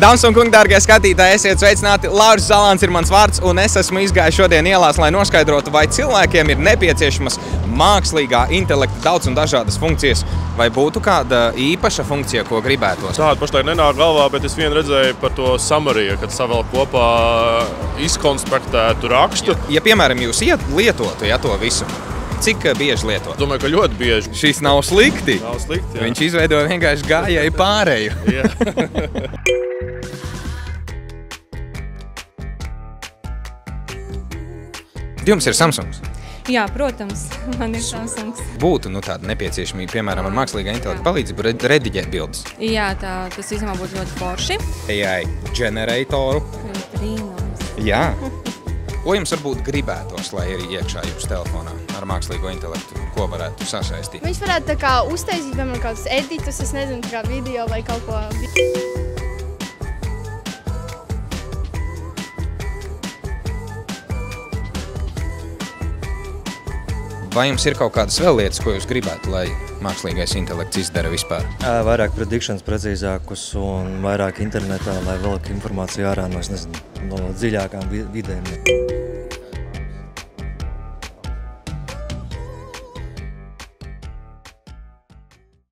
Dāmas un kungi, dārgie skatītāji, esiet sveicināti. Lauris Zalāns ir mans vārds, un es esmu izgājis šodien ielās, lai noskaidrotu, vai cilvēkiem ir nepieciešamas mākslīgā intelekta daudz un dažādas funkcijas, vai būtu kāda īpaša funkcija, ko gribētos. Tāda pašlaik nenāk galvā, bet es vien redzēju par to summary, kad savēl kopā izkonspektētu rakstu. Ja, piemēram, jūs lietotu to visu, cik bieži lietot? Domāju, ka ļoti bieži. Šis nav slikti. Nav slikti, jā. Viņš izveido vienkārši gājēju pārēju. Jums ir Samsungs? Jā, protams, man ir Samsungs. Būtu tāda nepieciešamība, piemēram, ar mākslīgā intelekta palīdzību rediģēt bildes. Jā, tas īstenībā būtu ļoti forši. AI generatoru. Brīnums. Jā. Ko jums varbūt gribētos, lai ir iekšā jūsu telefonā ar mākslīgo intelektu? Ko varētu sasaistīt? Viņš varētu tā kā uztaisīt, piemēram, kādus editus, es nezinu, kā video vai kaut ko. Vai jums ir kaut kādas vēl lietas, ko jūs gribētu, lai mākslīgais intelekts izdara vispār? Vairāk predikšanas precīzākus un vairāk internetā, lai velk informāciju ārā no dziļākām vidēm.